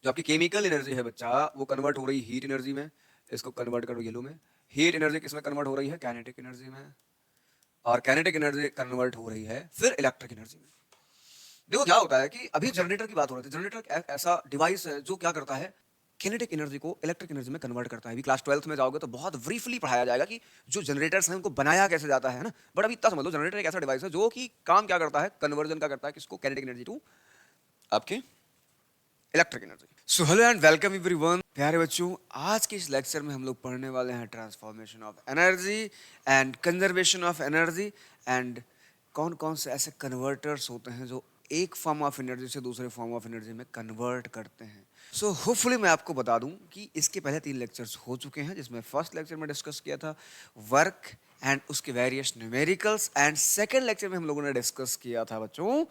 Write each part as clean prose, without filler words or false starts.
जो आपकी chemical energy है बच्चा, वो कन्वर्ट हो रही हीट एनर्जी में। इसको कन्वर्ट करो येलो में। हीट एनर्जी किस में कन्वर्ट हो रही है? काइनेटिक एनर्जी में। और काइनेटिक एनर्जी कन्वर्ट हो रही है फिर इलेक्ट्रिक एनर्जी में। देखो क्या होता है कि अभी जनरेटर की बात हो रही थी। जनरेटर ऐसा डिवाइस है जो क्या करता है, किनेटिक एनर्जी को इलेक्ट्रिक एनर्जी में कन्वर्ट करता है। अभी क्लास 12th में जाओगे तो बहुत ब्रीफली पढ़ाया जाएगा कि जो जनरेटर्स हैं उनको बनाया कैसे जाता है ना। बट अभी इतना समझ लो, जनरेटर एक ऐसा डिवाइस है जो कि काम क्या करता है, कन्वर्जन का करता है किसको, किनेटिक एनर्जी टू आपके electric energy. So hello and welcome everyone. प्यारे बच्चों, आज के इस लेक्चर में हम लोग पढ़ने वाले हैं transformation of energy and conservation of energy and कौन कौन से ऐसे कन्वर्टर्स होते हैं जो एक फॉर्म ऑफ एनर्जी से दूसरे फॉर्म ऑफ एनर्जी में कन्वर्ट करते हैं। सो होपफुली मैं आपको बता दूं कि इसके पहले 3 लेक्चर्स हो चुके हैं, जिसमें फर्स्ट लेक्चर में डिस्कस किया था वर्क एंड उसके various numericals, and second lecture में हम लोगों ने डिस्कस किया था बच्चों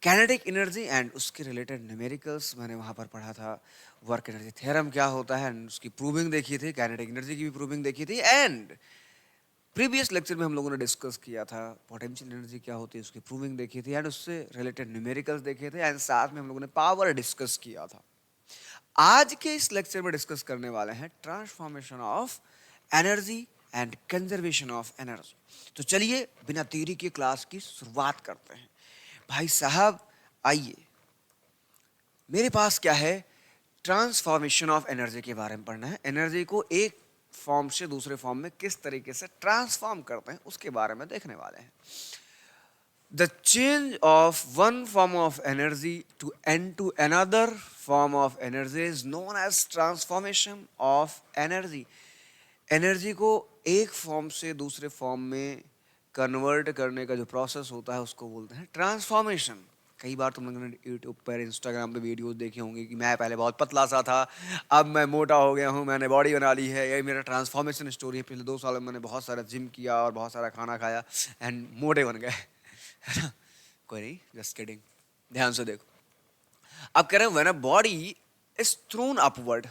काइनेटिक एनर्जी एंड उसके रिलेटेड न्यूमेरिकल्स। मैंने वहाँ पर पढ़ा था वर्क एनर्जी थ्योरम क्या होता है एंड उसकी प्रूविंग देखी थी, काइनेटिक एनर्जी की भी प्रूविंग देखी थी। एंड प्रीवियस लेक्चर में हम लोगों ने डिस्कस किया था पोटेंशियल एनर्जी क्या होती है, उसकी प्रूविंग देखी थी एंड उससे रिलेटेड न्यूमेरिकल्स देखे थे एंड साथ में हम लोगों ने पावर डिस्कस किया था। आज के इस लेक्चर में डिस्कस करने वाले हैं transformation of energy and conservation of energy. तो चलिए बिना देरी के क्लास की शुरुआत करते हैं। भाई साहब आइए, मेरे पास क्या है, ट्रांसफॉर्मेशन ऑफ एनर्जी के बारे में पढ़ना है। एनर्जी को एक फॉर्म से दूसरे फॉर्म में किस तरीके से ट्रांसफॉर्म करते हैं उसके बारे में देखने वाले हैं। The change of one form of energy to another form of energy is known as transformation of energy. Energy को एक फॉर्म से दूसरे फॉर्म में कन्वर्ट करने का जो प्रोसेस होता है उसको बोलते हैं ट्रांसफॉर्मेशन। कई बार तुम लोगों ने यूट्यूब पर, इंस्टाग्राम पे वीडियोस देखे होंगे कि मैं पहले बहुत पतला सा था, अब मैं मोटा हो गया हूँ, मैंने बॉडी बना ली है। यही मेरा ट्रांसफॉर्मेशन स्टोरी है। पिछले 2 साल में मैंने बहुत सारा जिम किया और बहुत सारा खाना खाया एंड मोटे बन गए, है ना। कोई नहीं, जस्ट किडिंग। ध्यान से देखो, अब कह रहे हैं when a body is throne upward,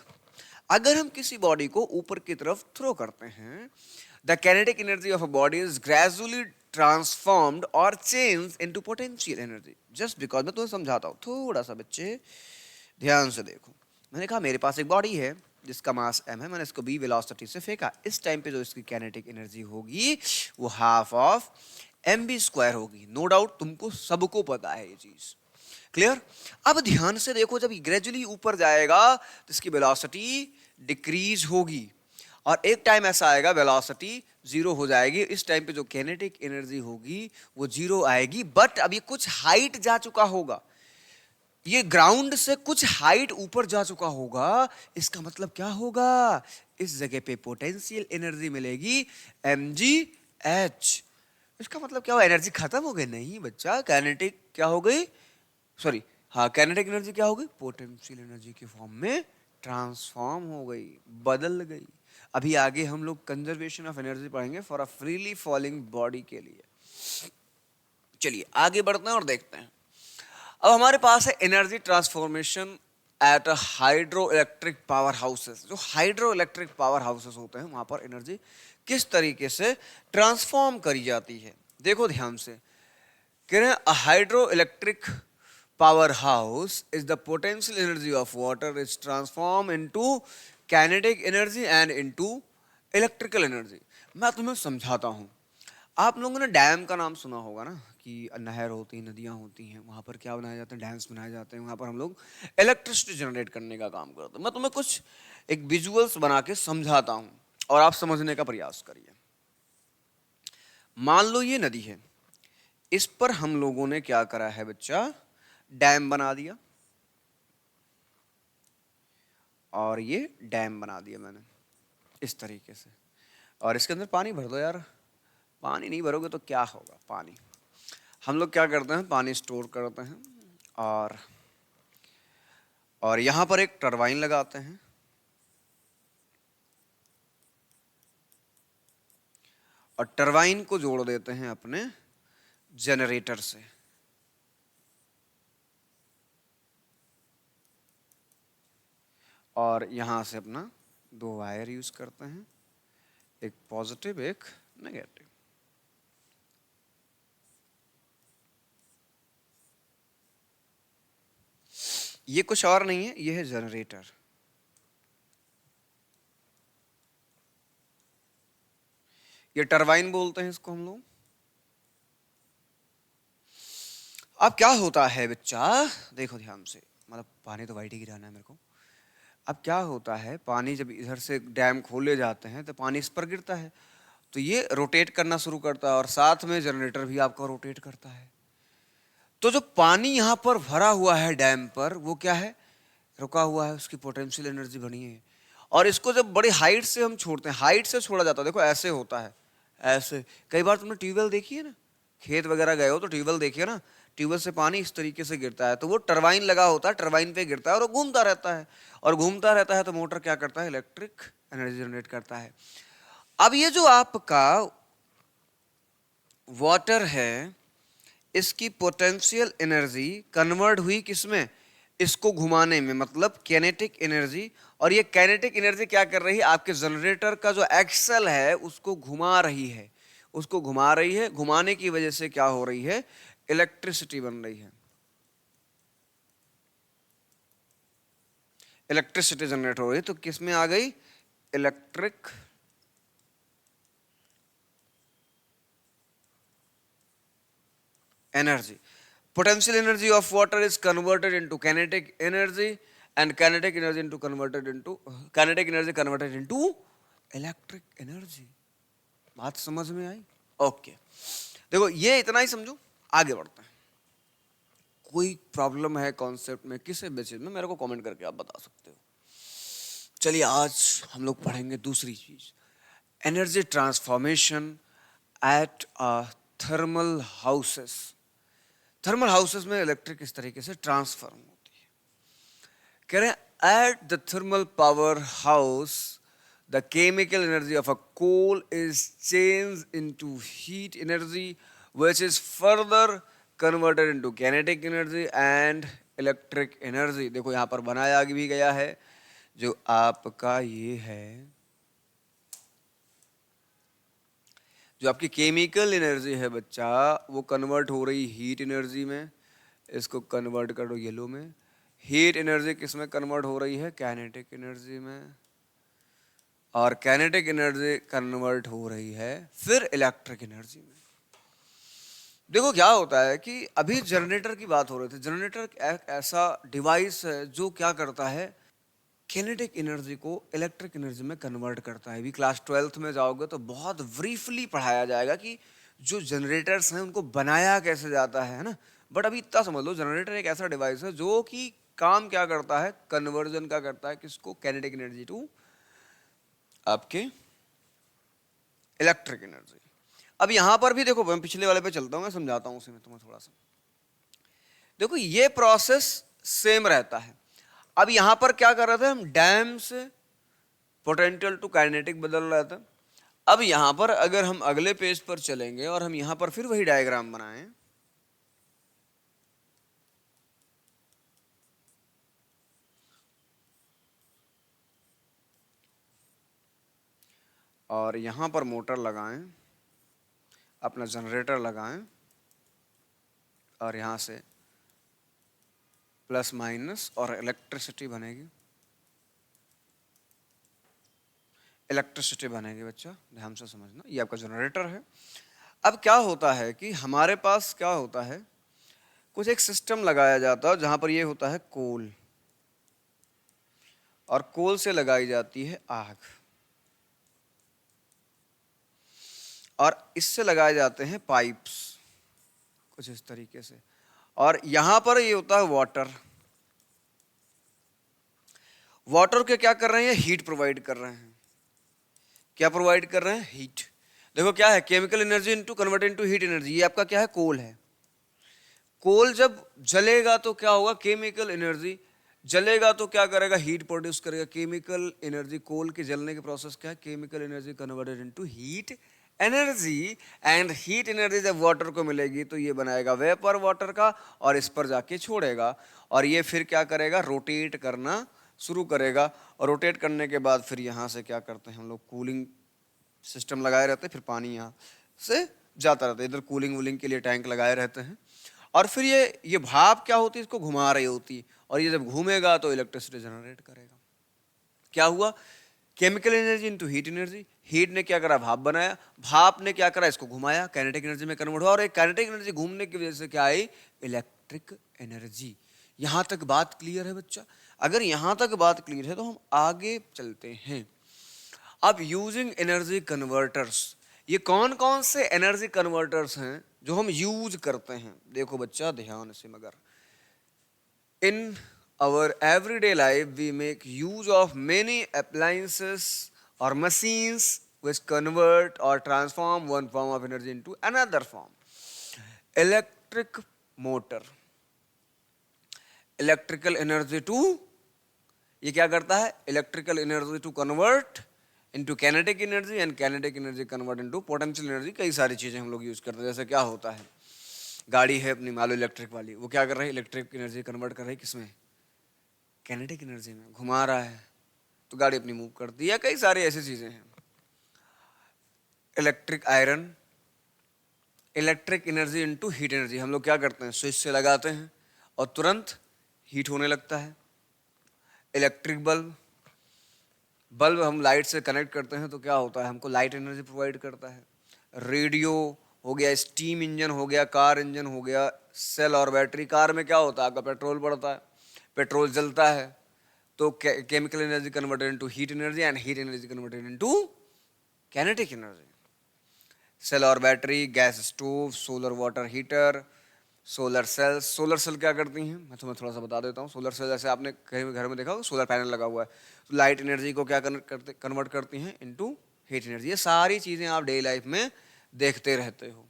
अगर हम किसी बॉडी को ऊपर की तरफ थ्रो करते हैं, the kinetic energy of a body is gradually transformed और change into potential energy. Just because मैं तुम्हें समझाता हूँ थोड़ा सा, बच्चे ध्यान से देखो। मैंने कहा मेरे पास एक बॉडी है जिसका मास m है, मैंने इसको b वेलोसिटी से फेंका। इस टाइम पे जो इसकी काइनेटिक एनर्जी होगी वो हाफ ऑफ mv² होगी। नो डाउट तुमको सबको पता है ये चीज, क्लियर। अब ध्यान से देखो, जब ग्रेजुअली ऊपर जाएगा तो इसकी वेलोसिटी डिक्रीज होगी और एक टाइम ऐसा आएगा वेलोसिटी 0 हो जाएगी। इस टाइम पे जो काइनेटिक एनर्जी होगी वो 0 आएगी, बट अभी कुछ हाइट जा चुका होगा, ये ग्राउंड से कुछ हाइट ऊपर जा चुका होगा। इसका मतलब क्या होगा, इस जगह पे पोटेंशियल एनर्जी मिलेगी mgh। इसका मतलब क्या हुआ, एनर्जी खत्म हो गई? नहीं बच्चा, काइनेटिक क्या हो गई, सॉरी हाँ, काइनेटिक एनर्जी क्या हो गई, पोटेंशियल एनर्जी के फॉर्म में ट्रांसफॉर्म हो गई, बदल गई। अभी आगे हम लोग कंजर्वेशन ऑफ एनर्जी पढ़ेंगे for a freely falling body के लिए। चलिए आगे बढ़ते हैं और देखते हैं। अब हमारे पास है energy transformation at a hydroelectric power houses. जो हाइड्रो इलेक्ट्रिक पावर हाउसेस होते हैं वहां पर एनर्जी किस तरीके से ट्रांसफॉर्म करी जाती है। देखो ध्यान से, कह रहे हैं a hydroelectric power house is the potential energy of water is transform into kinetic energy and into electrical energy. मैं तुम्हें समझाता हूं। आप लोगों ने डैम का नाम सुना होगा ना, कि नहर होती हैं, नदियाँ होती हैं, वहाँ पर क्या बनाए जाते हैं, डैम्स बनाए जाते हैं। वहाँ पर हम लोग इलेक्ट्रिसिटी जनरेट करने का काम करते हैं। मैं तुम्हें कुछ एक विजुअल्स बना के समझाता हूँ और आप समझने का प्रयास करिए। मान लो ये नदी है, इस पर हम लोगों ने क्या करा है बच्चा, डैम बना दिया। और ये डैम बना दिया मैंने इस तरीके से, और इसके अंदर पानी भर दो यार। पानी नहीं भरोगे तो क्या होगा, पानी हम लोग क्या करते हैं, पानी स्टोर करते हैं और यहां पर एक टरबाइन लगाते हैं और टरबाइन को जोड़ देते हैं अपने जनरेटर से। और यहां से अपना 2 वायर यूज करते हैं, एक पॉजिटिव एक नेगेटिव। ये कुछ और नहीं है, ये है जनरेटर। ये टरबाइन बोलते हैं इसको हम लोग। अब क्या होता है बच्चा, देखो ध्यान से, मतलब पानी तो वाइट ही गिराना है मेरे को। अब क्या होता है, पानी जब इधर से डैम खोले जाते हैं तो पानी इस पर गिरता है, तो ये रोटेट करना शुरू करता है और साथ में जनरेटर भी आपका रोटेट करता है। तो जो पानी यहाँ पर भरा हुआ है डैम पर, वो क्या है, रुका हुआ है, उसकी पोटेंशियल एनर्जी बनी है। और इसको जब बड़ी हाइट से हम छोड़ते हैं, हाइट से छोड़ा जाता है, देखो ऐसे होता है, ऐसे। कई बार तुमने ट्यूबवेल देखी है ना, खेत वगैरह गए हो तो ट्यूबवेल देखिए ना, ट्यूबवेल से पानी इस तरीके से गिरता है, तो वो टरबाइन लगा होता है, टरबाइन पे गिरता है और वो घूमता रहता है। और घूमता रहता है तो मोटर क्या करता है, इलेक्ट्रिक एनर्जी जनरेट करता है। अब ये जो आपका वाटर है, इसकी पोटेंशियल एनर्जी कन्वर्ट हुई किसमें, इसको घुमाने में, मतलब कैनेटिक एनर्जी। और ये कैनेटिक एनर्जी क्या कर रही है, आपके जनरेटर का जो एक्सल है उसको घुमा रही है, उसको घुमा रही है। घुमाने की वजह से क्या हो रही है, इलेक्ट्रिसिटी बन रही है, इलेक्ट्रिसिटी जनरेट हो रही है। तो किसमें आ गई, electric energy. Potential energy of water is converted into kinetic energy, and kinetic energy converted into electric energy. बात समझ में आई? ओके, देखो ये इतना ही समझो, आगे बढ़ते हैं। कोई प्रॉब्लम है कॉन्सेप्ट में, किसी भी चीज में, मेरे को कमेंट करके आप बता सकते हो। चलिए आज हम लोग पढ़ेंगे दूसरी चीज, energy transformation at thermal houses. Thermal houses में इलेक्ट्रिक इस तरीके से ट्रांसफॉर्म होती है। कह रहे हैं at the thermal power house the chemical energy of a coal is change into heat energy which is further converted into kinetic energy and electric energy. देखो यहाँ पर बनाया भी गया है, जो आपका ये है, जो आपकी केमिकल एनर्जी है बच्चा, वो कन्वर्ट हो रही हीट एनर्जी में। इसको कन्वर्ट करो येलो में। हीट एनर्जी किस में कन्वर्ट हो रही है, काइनेटिक एनर्जी में। और काइनेटिक एनर्जी कन्वर्ट हो रही है फिर इलेक्ट्रिक एनर्जी में। देखो क्या होता है कि अभी जनरेटर की बात हो रही थी। जनरेटर एक ऐसा डिवाइस है जो क्या करता है, काइनेटिक एनर्जी को इलेक्ट्रिक एनर्जी में कन्वर्ट करता है। अभी क्लास 12th में जाओगे तो बहुत ब्रीफली पढ़ाया जाएगा कि जो जनरेटर्स हैं उनको बनाया कैसे जाता है ना। बट अभी इतना समझ लो, जनरेटर एक ऐसा डिवाइस है जो कि काम क्या करता है, कन्वर्जन का करता है, किसको, काइनेटिक एनर्जी टू आपके इलेक्ट्रिक एनर्जी। अब यहां पर भी देखो, मैं पिछले वाले पे चलता हूं, मैं समझाता हूं उसे मैं तुम्हें थोड़ा सा। देखो ये प्रोसेस सेम रहता है। अब यहां पर क्या कर रहे थे हम, डैम से पोटेंशियल टू काइनेटिक बदल रहा था। अब यहां पर अगर हम अगले पेज पर चलेंगे और हम यहां पर फिर वही डायग्राम बनाएं, और यहां पर मोटर लगाएं, अपना जनरेटर लगाएं, और यहां से प्लस माइनस और इलेक्ट्रिसिटी बनेगी, इलेक्ट्रिसिटी बनेगी बच्चा, ध्यान से समझना। ये आपका जनरेटर है। अब क्या होता है कि हमारे पास क्या होता है, कुछ एक सिस्टम लगाया जाता है जहां पर ये होता है कोल, और कोल से लगाई जाती है आग, और इससे लगाए जाते हैं पाइप्स कुछ इस तरीके से। और यहां पर ये होता है वाटर। वाटर के क्या कर रहे हैं, हीट प्रोवाइड कर रहे हैं। क्या प्रोवाइड कर रहे हैं, हीट। देखो क्या है, chemical energy into convert into heat energy. ये आपका क्या है, कोल है। कोल जब जलेगा तो क्या होगा, केमिकल एनर्जी जलेगा तो क्या करेगा, हीट प्रोड्यूस करेगा। केमिकल एनर्जी, कोल के जलने के प्रोसेस क्या है, chemical energy converted into heat energy. And heat energy जब वाटर को मिलेगी तो ये बनाएगा वेपर वाटर का, और इस पर जाके छोड़ेगा, और ये फिर क्या करेगा, रोटेट करना शुरू करेगा। और रोटेट करने के बाद फिर यहाँ से क्या करते हैं हम लोग, कूलिंग सिस्टम लगाए रहते हैं, फिर पानी यहाँ से जाता रहता है। इधर कूलिंग वूलिंग के लिए टैंक लगाए रहते हैं, और फिर ये भाप क्या होती है, इसको घुमा रही होती, और ये जब घूमेगा तो इलेक्ट्रिसिटी जनरेट करेगा। क्या हुआ, chemical energy into heat energy, heat ने क्या करा, भाप बनाया, भाप ने क्या करा, इसको घुमाया, काइनेटिक एनर्जी में कन्वर्ट हुआ, और एक काइनेटिक एनर्जी घूमने की वजह से क्या आई, इलेक्ट्रिक एनर्जी। यहां तक बात क्लियर है बच्चा? अगर यहां तक बात क्लियर है तो हम आगे चलते हैं। अब यूजिंग एनर्जी कन्वर्टर्स, ये कौन कौन से एनर्जी कन्वर्टर्स हैं जो हम यूज करते हैं? देखो बच्चा ध्यान से, मगर in our everyday life we make use of many appliances or machines which convert or transform one form of energy into another form. Electric motor, electrical energy to, ये क्या करता है, electrical energy to convert into kinetic energy and kinetic energy convert into potential energy। कई सारी चीजें हम लोग use करते हैं। जैसे क्या होता है, गाड़ी है अपनी मान लो इलेक्ट्रिक वाली, वो क्या कर रही है, इलेक्ट्रिक एनर्जी कन्वर्ट कर रही है किसमें, काइनेटिक एनर्जी में, घुमा रहा है तो गाड़ी अपनी मूव करती है। कई सारी ऐसी चीजें हैं। Electric iron, electric energy into heat energy, हम लोग क्या करते हैं, स्विच से लगाते हैं और तुरंत हीट होने लगता है। इलेक्ट्रिक बल्ब, बल्ब हम लाइट से कनेक्ट करते हैं तो क्या होता है, हमको लाइट एनर्जी प्रोवाइड करता है। रेडियो हो गया, स्टीम इंजन हो गया, कार इंजन हो गया, सेल और बैटरी। कार में क्या होता है, आपका पेट्रोल पड़ता है, पेट्रोल जलता है तो chemical energy converted into heat energy and heat energy converted into kinetic energy. Cell और battery, gas stove, solar water heater, solar cells. Solar cell क्या करती हैं, मैं तुम्हें थोड़ा सा बता देता हूँ। सोलर सेल जैसे आपने कहीं घर में देखा होगा, सोलर पैनल लगा हुआ है, तो लाइट एनर्जी को क्या कन्वर्ट करती हैं इनटू हीट एनर्जी। ये सारी चीज़ें आप डेली लाइफ में देखते रहते हो।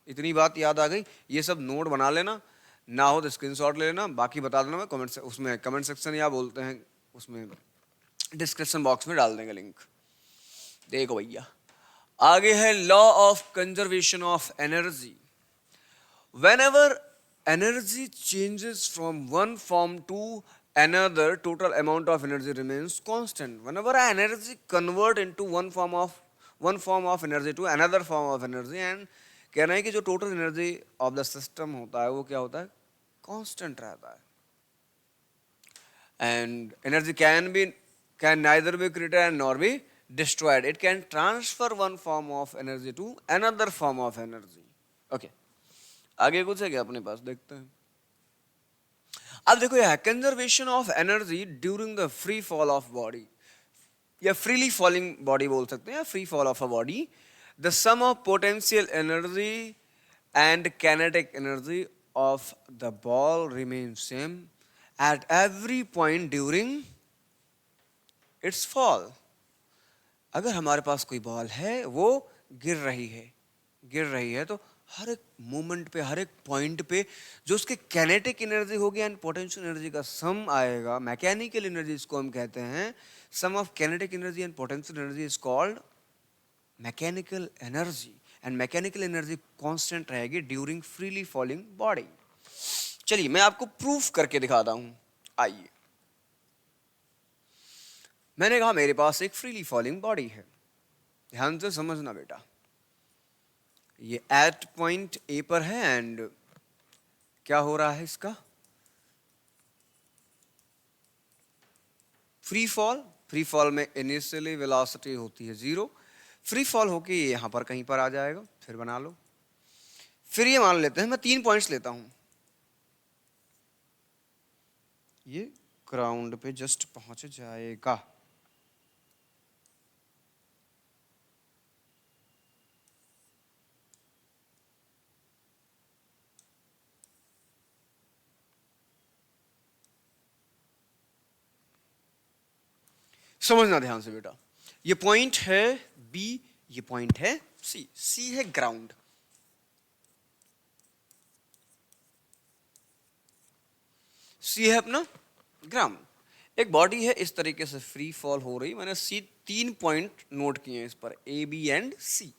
इतनी बात याद आ गई, ये सब नोट बना लेना, ना हो तो स्क्रीनशॉट ले लेना, बाकी बता देना, मैं कमेंट उसमें कमेंट सेक्शन या बोलते हैं उसमें डिस्क्रिप्शन बॉक्स में डाल देंगे लिंक। देखो भैया आगे है law of conservation of energy. Whenever energy changes from one form to another, total amount of energy remains constant. Whenever energy convert into one form of energy to another form of energy, and कहना है कि जो total energy of the system होता है वो क्या होता है, कांस्टेंट रहता है। And energy can neither be created nor be destroyed. It can transfer one form of energy to another form of energy. Okay. आगे कुछ है क्या अपने पास, देखते हैं। अब देखो यह conservation of energy during the free fall of body, या फ्रीली फॉलिंग बॉडी बोल सकते हैं, या free fall of a body. The sum of potential energy and kinetic energy of the ball remain same at every point during its fall. अगर हमारे पास कोई ball है, वो गिर रही है तो हर एक मोमेंट पे, हर एक पॉइंट पे जो उसके काइनेटिक एनर्जी होगी एंड पोटेंशियल एनर्जी का सम आएगा, मैकेनिकल एनर्जी इसको हम कहते हैं, sum of kinetic energy and potential energy is called mechanical energy. And mechanical energy constant रहेगी ड्यूरिंग फ्रीली फॉलिंग बॉडी। चलिए मैं आपको प्रूफ करके दिखाता हूं। आइए, मैंने कहा मेरे पास एक फ्रीली फॉलिंग बॉडी है, ध्यान से समझना बेटा। ये एट पॉइंट ए पर है एंड क्या हो रहा है इसका, फ्री फॉल में इनिशियली वेलोसिटी होती है 0, फ्री फॉल होके ये यहां पर कहीं पर आ जाएगा। फिर बना लो, फिर ये मान लेते हैं, मैं 3 पॉइंट्स लेता हूं, ये ग्राउंड पे जस्ट पहुंच जाएगा। समझना ध्यान से बेटा, ये पॉइंट है बी, ये पॉइंट है सी। सी है ग्राउंड, सी है अपना ग्राउंड। एक बॉडी है इस तरीके से फ्री फॉल हो रही, मैंने सी 3 पॉइंट नोट किए हैं इस पर, ए बी एंड सी।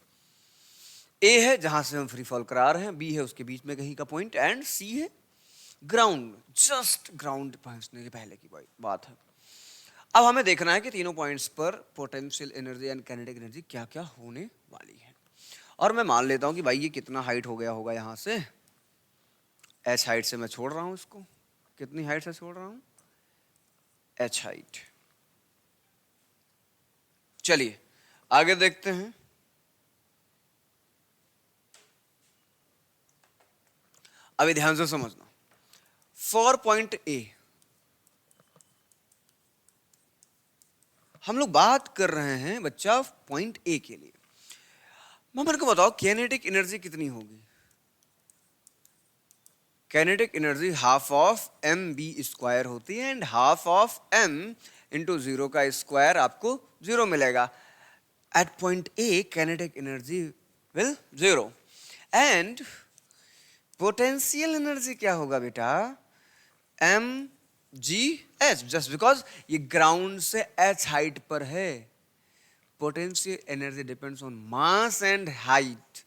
ए है जहां से हम फ्री फॉल करा रहे हैं, बी है उसके बीच में कहीं का पॉइंट, एंड सी है ग्राउंड, जस्ट ग्राउंड पहुंचने के पहले की बात है। अब हमें देखना है कि तीनों पॉइंट्स पर potential energy and kinetic energy क्या क्या होने वाली है। और मैं मान लेता हूं कि भाई ये कितना हाइट हो गया होगा यहां से, एच हाइट से मैं छोड़ रहा हूं इसको, कितनी हाइट से छोड़ रहा हूं, एच हाइट। चलिए आगे देखते हैं। अभी ध्यान से समझना, फॉर पॉइंट ए हम लोग बात कर रहे हैं बच्चा पॉइंट ए के लिए। मेरे को बताओ काइनेटिक एनर्जी कितनी होगी। Kinetic energy half of M V square होती है, and half of M into zero का स्क्वायर आपको जीरो मिलेगा। At point A kinetic energy will zero, and potential energy क्या होगा बेटा, M G H, just because ये ग्राउंड से एच हाइट पर है। Potential energy depends on mass and height.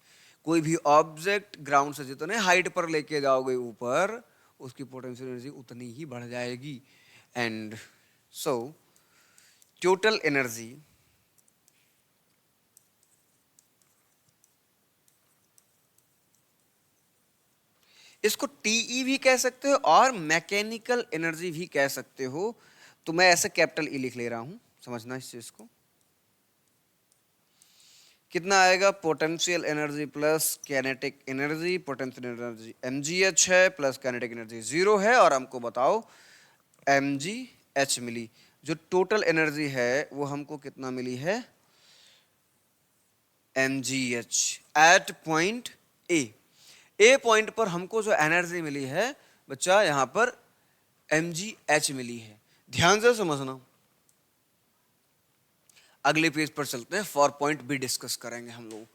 कोई भी ऑब्जेक्ट ग्राउंड से जितने हाइट पर लेके जाओगे ऊपर, उसकी पोटेंशियल एनर्जी उतनी ही बढ़ जाएगी। एंड सो टोटल एनर्जी इसको टीई भी कह सकते हो और मैकेनिकल एनर्जी भी कह सकते हो। तो मैं ऐसे कैपिटल ई लिख ले रहा हूं, समझना इस चीज को। कितना आएगा, potential energy plus kinetic energy. Potential energy mgh है प्लस काइनेटिक एनर्जी जीरो है, और हमको बताओ mgh मिली। जो टोटल एनर्जी है वो हमको कितना मिली है, mgh at point A point पर हमको जो एनर्जी मिली है बच्चा, यहां पर mgh मिली है। ध्यान से समझना। अगले पेज पर चलते हैं, फॉर पॉइंट बी डिस्कस करेंगे हम लोग।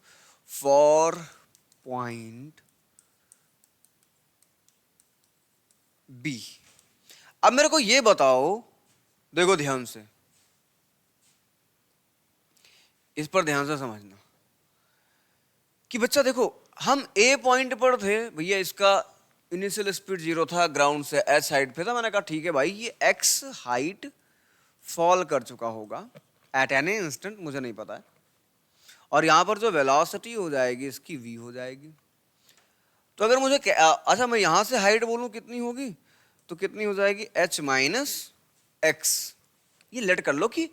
फॉर पॉइंट बी, अब मेरे को ये बताओ, देखो ध्यान से, इस पर ध्यान से समझना कि बच्चा देखो, हम ए पॉइंट पर थे भैया, इसका इनिशियल स्पीड जीरो था, ग्राउंड से एच हाइट पे था। मैंने कहा ठीक है भाई, ये एक्स हाइट फॉल कर चुका होगा एट एनी इंस्टेंट, मुझे नहीं पता है। और यहां पर जो वेलोसिटी हो जाएगी इसकी v हो जाएगी। तो अगर मुझे अच्छा मैं यहां से हाइट बोलूं कितनी होगी, तो कितनी हो जाएगी, h माइनस एक्स। ये लेट कर लो कि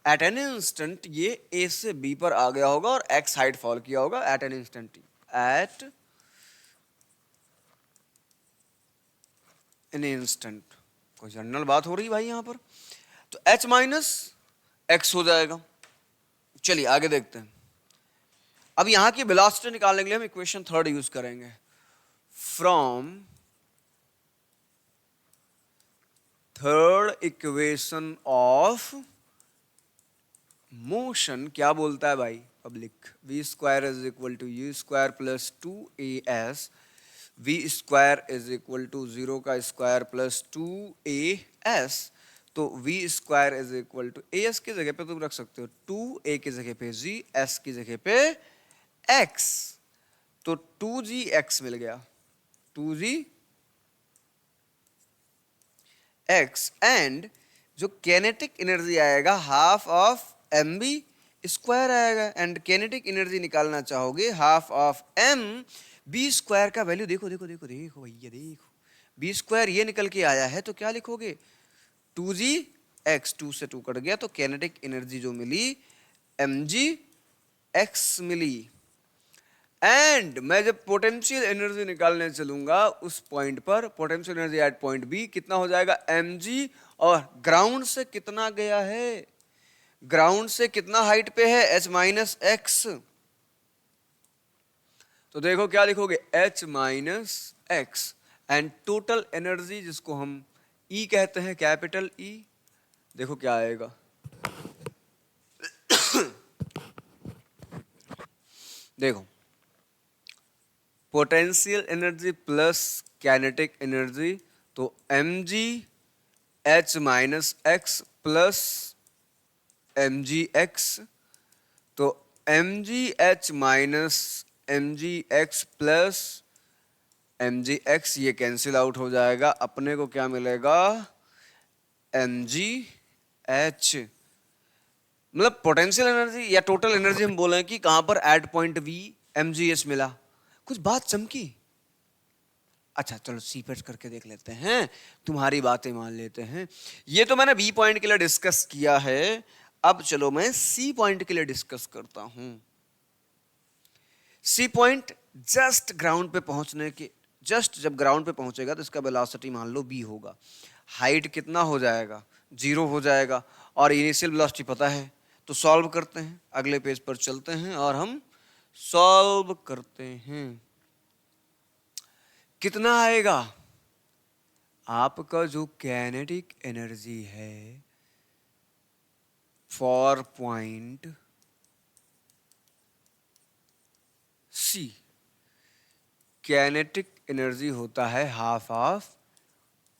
एट एन इंस्टेंट ये a से b पर आ गया होगा और x हाइट फॉल किया होगा at an instant, at an instant. कोई जनरल बात हो रही है भाई यहां पर। तो h माइनस एक्स हो जाएगा। चलिए आगे देखते हैं। अब यहां की वेलोसिटी निकालने के लिए हम इक्वेशन थर्ड यूज करेंगे। From third equation of motion क्या बोलता है भाई public, v square is equal to u square plus two a s, v square is equal to zero का square plus two a s. तो v square is equal to a s की जगह पे तुम रख सकते हो टू, ए की जगह पे g, s की जगह पे x। तो 2gx मिल गया, 2gx। एंड जो कैनेटिक एनर्जी आएगा half of M V square आएगा। एंड कैनेटिक एनर्जी निकालना चाहोगे half of M V square का वैल्यू देखो देखो देखो देखो भैया देखो, बी स्क्वायर ये निकल के आया है, तो क्या लिखोगे, 2gx, 2 से 2 कट गया, तो कैनेटिक एनर्जी जो मिली mgx मिली। एंड मैं जब पोटेंशियल एनर्जी निकालने चलूंगा उस पॉइंट पर, potential energy at point B कितना हो जाएगा mg, और ग्राउंड से कितना गया है, ग्राउंड से कितना हाइट पे है, h माइनस एक्स। तो देखो क्या लिखोगे, h minus x. And total energy जिसको हम E कहते हैं, कैपिटल E, देखो क्या आएगा देखो, potential energy plus kinetic energy, तो mg h minus x plus mgx। तो mgh minus mgx plus mgx, ये कैंसिल आउट हो जाएगा, अपने को क्या मिलेगा, mgh। मतलब पोटेंशियल एनर्जी या टोटल एनर्जी हम बोले कि कहां पर एट पॉइंट v mgh मिला। कुछ बात चमकी, अच्छा चलो सी पे करके देख लेते हैं, तुम्हारी बातें मान लेते हैं। ये तो मैंने बी पॉइंट के लिए डिस्कस किया है, अब चलो मैं सी पॉइंट के लिए डिस्कस करता हूं। सी पॉइंट जस्ट ग्राउंड पे पहुंचने के, जस्ट जब ग्राउंड पे पहुंचेगा तो इसका वेलोसिटी मान लो बी होगा, हाइट कितना हो जाएगा, 0 हो जाएगा, और इनिशियल वेलोसिटी पता है। तो सॉल्व करते हैं, अगले पेज पर चलते हैं और हम सॉल्व करते हैं। कितना आएगा, आपका जो काइनेटिक एनर्जी है for point C, kinetic energy होता है हाफ ऑफ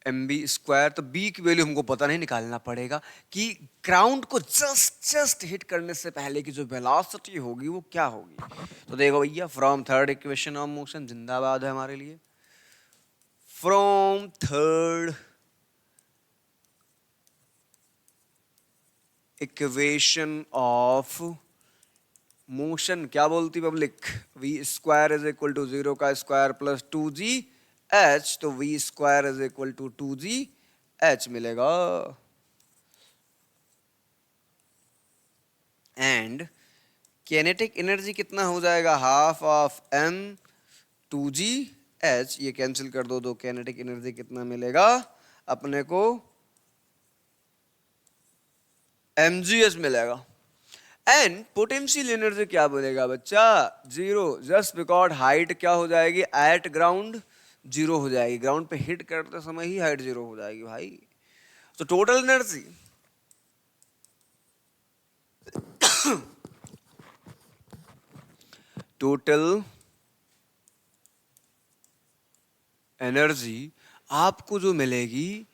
mv²। तो b की वैल्यू हमको पता नहीं, निकालना पड़ेगा कि ग्राउंड को जस्ट हिट करने से पहले की जो वेलोसिटी होगी वो क्या होगी। तो देखो भैया, from third equation of motion, जिंदाबाद है हमारे लिए। From third equation of motion क्या बोलती public, v² is equal to 0 का स्क्वायर प्लस 2gh, तो v² is equal to 2gh मिलेगा। एंड काइनेटिक एनर्जी कितना हो जाएगा, हाफ ऑफ m 2gh, ये कैंसिल कर दो, काइनेटिक एनर्जी कितना मिलेगा अपने को, mgh मिलेगा। एंड पोटेंशियल एनर्जी क्या बोलेगा बच्चा, 0, जस्ट बिकॉज हाइट क्या हो जाएगी एट ग्राउंड, 0 हो जाएगी, ग्राउंड पे हिट करते समय ही हाइट 0 हो जाएगी भाई। तो टोटल एनर्जी टोटल एनर्जी आपको जो मिलेगी,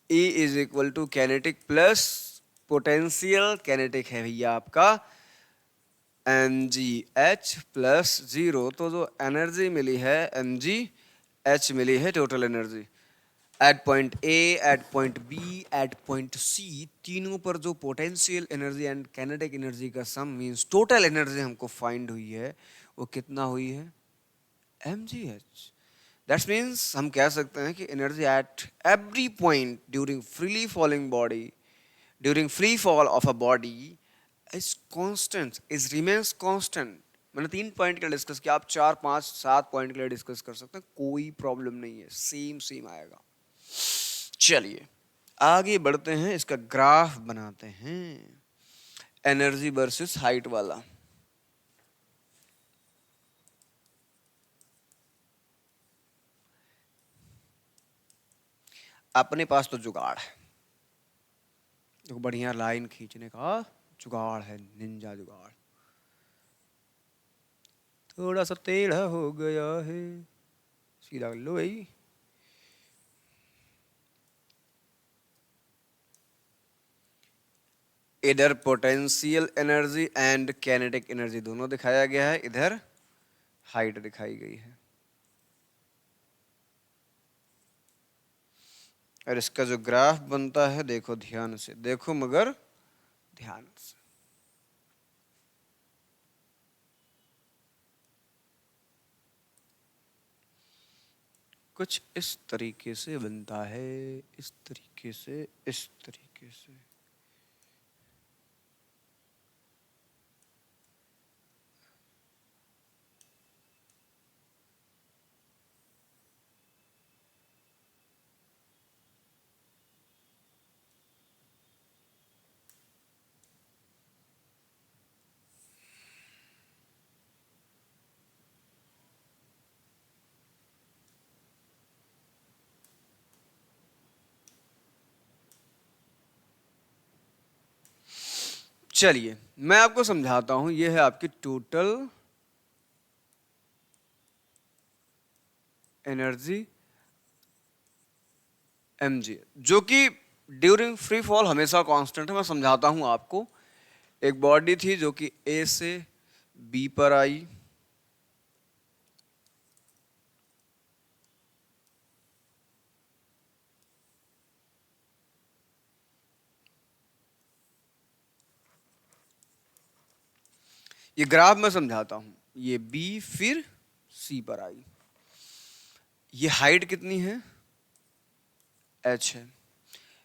E is equal to kinetic plus potential, kinetic है भैया आपका mgh प्लस 0, तो जो एनर्जी मिली है mgh मिली है total energy at point A, at point B, at point C, तीनों पर जो potential energy and kinetic energy का सम मींस टोटल एनर्जी हमको फाइंड हुई है, वो कितना हुई है mgh। दैट्स मीन्स हम कह सकते हैं कि energy at every point during freely falling body, during free fall of a body is constant, is remains constant. मैंने 3 पॉइंट के लिए डिस्कस किया, आप 4 5 7 पॉइंट के लिए डिस्कस कर सकते हैं, कोई प्रॉब्लम नहीं है, सेम सेम आएगा। चलिए आगे बढ़ते हैं, इसका ग्राफ बनाते हैं, एनर्जी वर्सेस हाइट वाला। अपने पास तो जुगाड़ है, देखो बढ़िया लाइन खींचने का जुगाड़ है, निंजा जुगाड़। थोड़ा सा टेढ़ा हो गया है, सीधा कर लो भाई। इधर potential energy and kinetic energy दोनों दिखाया गया है, इधर हाइट दिखाई गई है। और इसका जो ग्राफ बनता है, देखो ध्यान से देखो, मगर ध्यान से, कुछ इस तरीके से बनता है, इस तरीके से, इस तरीके से। चलिए मैं आपको समझाता हूं, यह है आपकी टोटल एनर्जी mg, जो कि ड्यूरिंग फ्री फॉल हमेशा कांस्टेंट है। मैं समझाता हूं आपको, एक बॉडी थी जो कि ए से बी पर आई, ये ग्राफ मैं समझाता हूं, ये बी फिर सी पर आई। ये हाइट कितनी है, h है,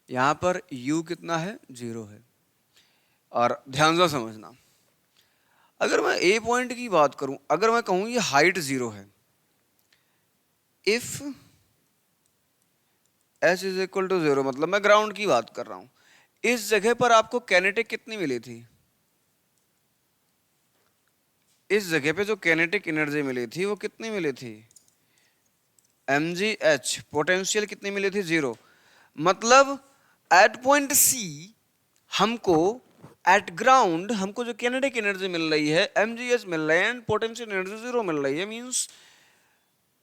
यहाँ पर u कितना है, 0 है। और ध्यान से समझना, अगर मैं ए पॉइंट की बात करूं, अगर मैं कहूं ये हाइट 0 है, if h is equal to 0, मतलब मैं ग्राउंड की बात कर रहा हूं, इस जगह पर आपको कैनेटिक कितनी मिली थी, इस जगह पे जो कैनेटिक एनर्जी मिली थी वो कितनी मिली थी, mgh। पोटेंशियल कितनी मिली थी, 0। मतलब एट पॉइंट सी हमको, एट ग्राउंड हमको जो कैनेटिक एनर्जी मिल रही है mgh मिल रही है, एंड पोटेंशियल एनर्जी 0 मिल रही है। मींस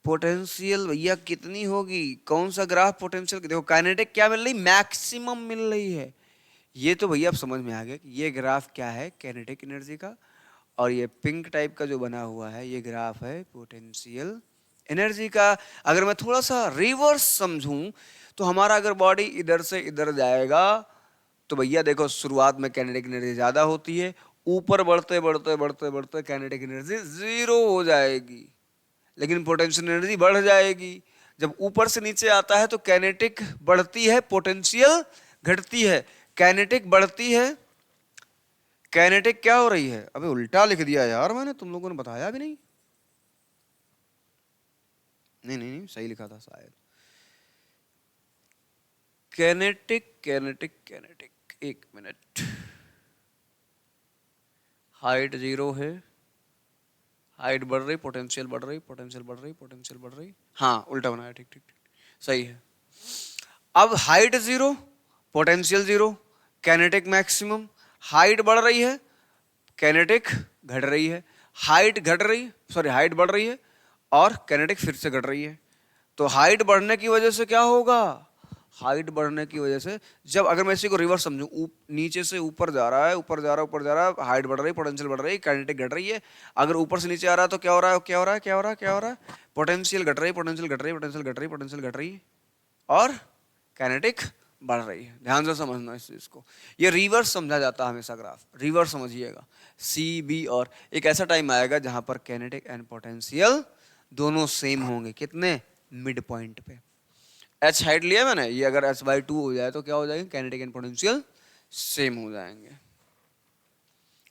पोटेंशियल भैया कितनी होगी, कौन सा ग्राफ पोटेंशियल, देखो काइनेटिक क्या मिल रही, मैक्सिमम मिल रही है। ये तो भैया अब समझ में आ गया कि ये ग्राफ क्या है, काइनेटिक एनर्जी का, और ये पिंक टाइप का जो बना हुआ है ये ग्राफ है पोटेंशियल एनर्जी का। अगर मैं थोड़ा सा रिवर्स समझूं तो हमारा अगर बॉडी इधर से इधर जाएगा तो भैया देखो शुरुआत में काइनेटिक एनर्जी ज्यादा होती है, ऊपर बढ़ते बढ़ते बढ़ते बढ़ते काइनेटिक एनर्जी 0 हो जाएगी, लेकिन पोटेंशियल एनर्जी बढ़ जाएगी। जब ऊपर से नीचे आता है तो काइनेटिक बढ़ती है, पोटेंशियल घटती है। काइनेटिक बढ़ती है, काइनेटिक क्या हो रही है, अबे उल्टा लिख दिया यार मैंने, तुम लोगों ने बताया भी नहीं। नहीं नहीं नहीं, सही लिखा था शायद। काइनेटिक काइनेटिक काइनेटिक, एक मिनट, हाइट 0 है, हाइट बढ़ रही, पोटेंशियल बढ़ रही, पोटेंशियल बढ़ रही, पोटेंशियल बढ़ रही, हाँ उल्टा बनाया, ठीक ठीक ठीक, सही है। अब height 0, potential 0, kinetic maximum, height बढ़ रही है, काइनेटिक घट रही है, हाइट घट रही, सॉरी हाइट बढ़ रही है और काइनेटिक फिर से घट रही है। तो हाइट बढ़ने की वजह से क्या होगा, हाइट बढ़ने की वजह से, जब अगर मैं इसी को रिवर्स समझूं, नीचे से ऊपर जा रहा है, ऊपर जा रहा है, ऊपर जा रहा है, हाइट बढ़ रही, पोटेंशियल बढ़ रही, काइनेटिक घट रही है। अगर ऊपर से नीचे आ रहा है तो क्या हो रहा है, क्या हो रहा है, क्या हो रहा है, क्या हो रहा है, पोटेंशियल घट रही, पोटेंशियल घट रही, पोटेंशियल घट रही, पोटेंशियल घट रही और काइनेटिक बढ़ रही है। ध्यान से समझना इस चीज को, ये रिवर्स समझा जाता है हमेशा, ग्राफ रिवर्स समझिएगा। सी बी, और एक ऐसा टाइम आएगा जहां पर काइनेटिक एंड पोटेंशियल दोनों सेम होंगे, कितने, मिड पॉइंट पे। एच हाइट लिया मैंने, ये अगर h/2 हो जाए तो क्या हो जाएगा, काइनेटिक एंड पोटेंशियल सेम हो जाएंगे।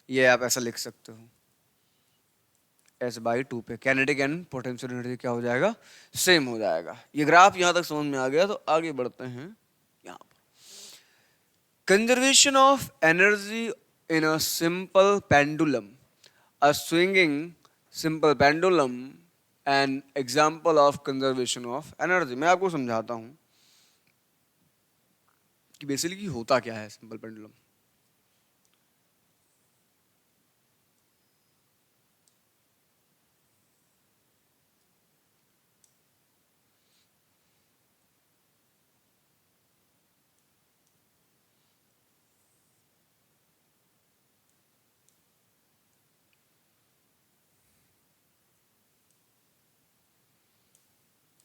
ये आप ऐसा लिख सकते हो, h/2 पे काइनेटिक एंड पोटेंशियल एनर्जी क्या हो जाएगा, सेम हो जाएगा। ये ग्राफ यहां तक समझ में आ गया, तो आगे बढ़ते हैं। यहाँ पर conservation of energy in a simple pendulum, a swinging simple pendulum, an example of conservation of energy. मैं आपको समझाता हूं कि बेसिकली होता क्या है सिंपल पेंडुलम।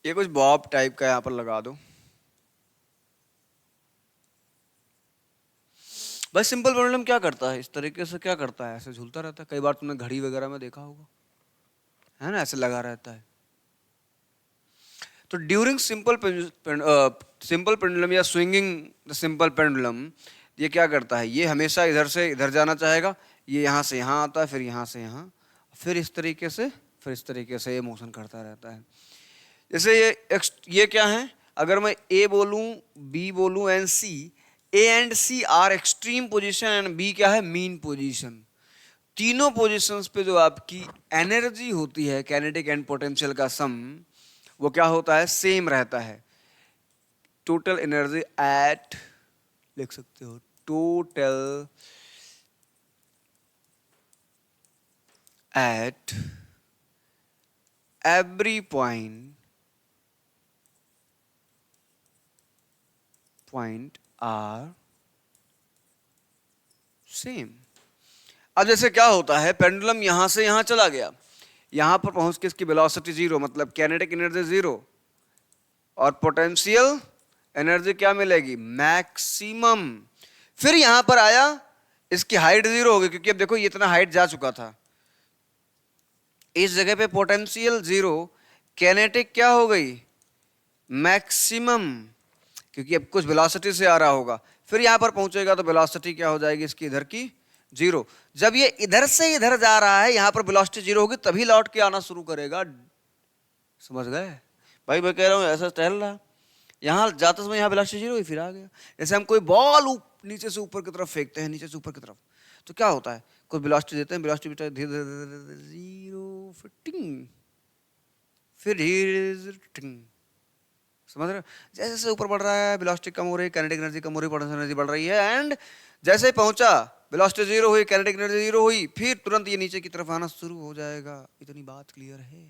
ये कुछ बॉब टाइप का यहाँ पर लगा दो, बस सिंपल पेंडुलम क्या करता है, इस तरीके से क्या करता है, ऐसे झूलता रहता है। कई बार तुमने घड़ी वगैरह में देखा होगा, है ना, ऐसे लगा रहता है। तो ड्यूरिंग सिंपल पेंडुलम या स्विंगिंग द सिंपल पेंडुलम, ये क्या करता है, ये हमेशा इधर से इधर जाना चाहेगा, ये यहाँ से यहाँ आता है, फिर यहाँ से यहाँ, फिर इस तरीके से, फिर इस तरीके से ये मोशन करता रहता है। जैसे ये क्या है, अगर मैं ए बोलूं, बी बोलूं and C, A and C are extreme position and B क्या है, मीन पोजीशन। तीनों पोजीशंस पे जो आपकी एनर्जी होती है, काइनेटिक एंड पोटेंशियल का सम, वो क्या होता है, सेम रहता है। टोटल एनर्जी एट, लिख सकते हो, total at every point are same. अब जैसे क्या होता है, पेंडुलम यहां से यहां चला गया, यहां पर पहुंच के इसकी वेलोसिटी 0, मतलब काइनेटिक एनर्जी 0, और पोटेंशियल एनर्जी क्या मिलेगी, मैक्सिमम। फिर यहां पर आया, इसकी हाइट 0 हो गई, क्योंकि अब देखो ये इतना हाइट जा चुका था, इस जगह पे पोटेंशियल 0, काइनेटिक क्या हो गई, मैक्सिमम, क्योंकि अब कुछ वेलोसिटी से आ रहा होगा, फिर यहाँ पर पहुंचेगा तो वेलोसिटी क्या हो जाएगी इसकी, इधर की 0। जब ये इधर से इधर जा रहा है, यहाँ पर वेलोसिटी 0 होगी, तभी लौट के आना शुरू करेगा। समझ गए भाई? मैं कह रहा हूँ ऐसा टहल रहा, यहाँ जाते समय यहाँ वेलोसिटी 0 हुई, फिर आ गया। जैसे हम कोई बॉल नीचे से ऊपर की तरफ फेंकते हैं, नीचे से ऊपर की तरफ, तो क्या होता है, कुछ वेलोसिटी देते हैं, वेलोसिटी धीरे धीरे 0, फिर धीरे टिंग। समझ रहे हो? जैसे जैसे ऊपर बढ़ रहा है वेलोसिटी कम हो रही है, काइनेटिक एनर्जी कम हो रही है, पोटेंशियल एनर्जी बढ़ रही है, एंड जैसे ही पहुंचा वेलोसिटी 0 हुई, काइनेटिक एनर्जी 0 हुई, फिर तुरंत ये नीचे की तरफ आना शुरू हो जाएगा। इतनी बात क्लियर है?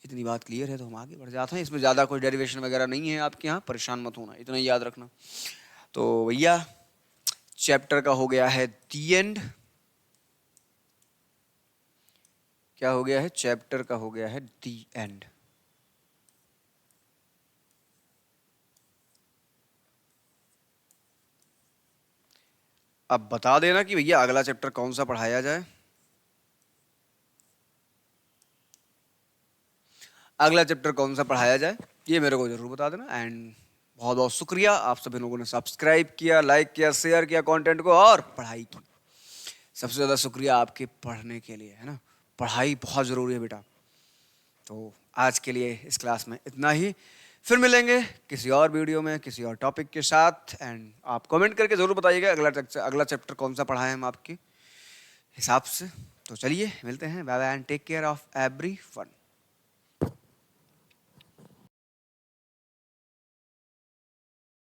इतनी बात क्लियर है तो हम आगे बढ़ जाते हैं। इसमें ज़्यादा कोई डेरिवेशन वगैरह नहीं है आपके यहाँ, परेशान मत होना, इतना ही याद रखना। तो भैया चैप्टर का हो गया है दी एंड। क्या हो गया है? चैप्टर का हो गया है दी एंड। अब बता देना कि भैया अगला चैप्टर कौन सा पढ़ाया जाए। अगला चैप्टर कौन सा पढ़ाया जाए ये मेरे को जरूर बता देना। एंड बहुत बहुत शुक्रिया आप सभी लोगों ने सब्सक्राइब किया, लाइक किया, शेयर किया कंटेंट को और पढ़ाई की। सबसे ज़्यादा शुक्रिया आपके पढ़ने के लिए, है ना। पढ़ाई बहुत ज़रूरी है बेटा। तो आज के लिए इस क्लास में इतना ही, फिर मिलेंगे किसी और वीडियो में किसी और टॉपिक के साथ। एंड आप कमेंट करके ज़रूर बताइएगा अगला चैप्टर कौन सा पढ़ाएं हम आपके हिसाब से। तो चलिए मिलते हैं, bye bye and take care of everyone.